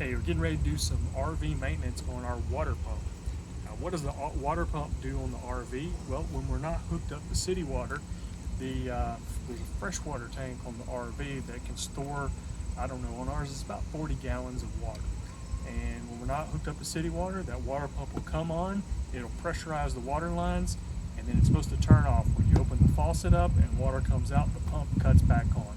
Hey, we're getting ready to do some RV maintenance on our water pump. Now, what does the water pump do on the RV? Well, when we're not hooked up to city water, there's a freshwater tank on the RV that can store, I don't know, on ours it's about 40 gallons of water. And when we're not hooked up to city water, that water pump will come on, it'll pressurize the water lines, and then it's supposed to turn off. When you open the faucet up and water comes out, the pump cuts back on.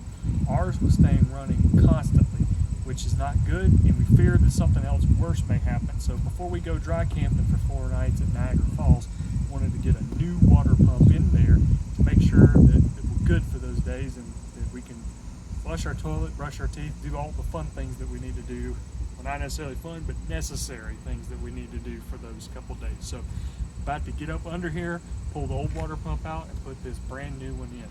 Ours was staying running constantly, which is not good, and we fear that something else worse may happen. So before we go dry camping for 4 nights at Niagara Falls, wanted to get a new water pump in there to make sure that we're good for those days and that we can flush our toilet, brush our teeth, do all the fun things that we need to do. Well, not necessarily fun, but necessary things that we need to do for those couple days. So about to get up under here, pull the old water pump out and put this brand new one in.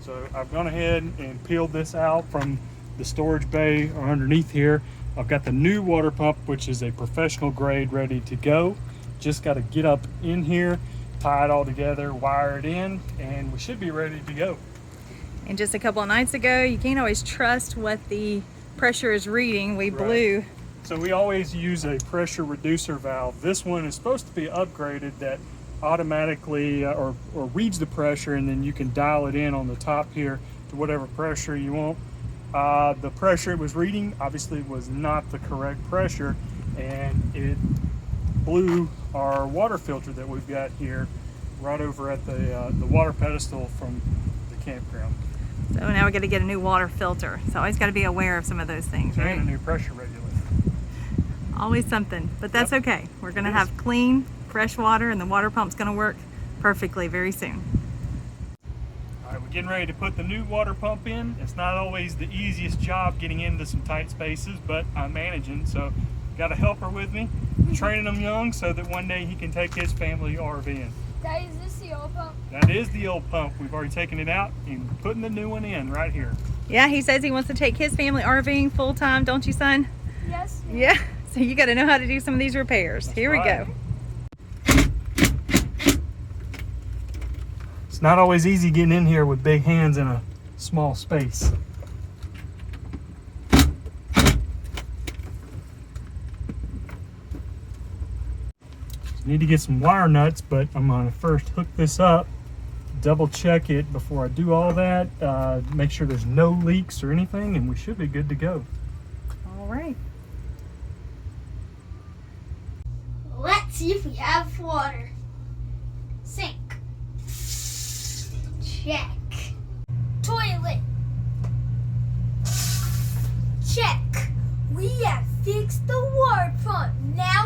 So I've gone ahead and peeled this out from the storage bay or underneath here. I've got the new water pump, which is a professional grade, ready to go. Just got to get up in here, tie it all together, wire it in, and we should be ready to go. And just a couple of nights ago, you can't always trust what the pressure is reading. We blew. So we always use a pressure reducer valve. This one is supposed to be upgraded that automatically or reads the pressure, and then you can dial it in on the top here to whatever pressure you want. The pressure it was reading obviously was not the correct pressure, and it blew our water filter that we've got here right over at the water pedestal from the campground. So now we got to get a new water filter. So always got to be aware of some of those things, right? And a new pressure regulator. Always something, but that's okay. We're going to have clean, fresh water, and the water pump's going to work perfectly very soon. All right, we're getting ready to put the new water pump in. It's not always the easiest job getting into some tight spaces, but I'm managing, so got a helper with me, training him young so that one day he can take his family RVing. Daddy, is this the old pump? That is the old pump. We've already taken it out and putting the new one in right here. Yeah, he says he wants to take his family RVing full time, don't you, son? Yes. Yeah, so you got to know how to do some of these repairs. Here we go. It's not always easy getting in here with big hands in a small space. Need to get some wire nuts, but I'm going to first hook this up, double check it before I do all that, make sure there's no leaks or anything, and we should be good to go. All right. Let's see if we have water. Sink. Check. Toilet. Check. We have fixed the water pump. Now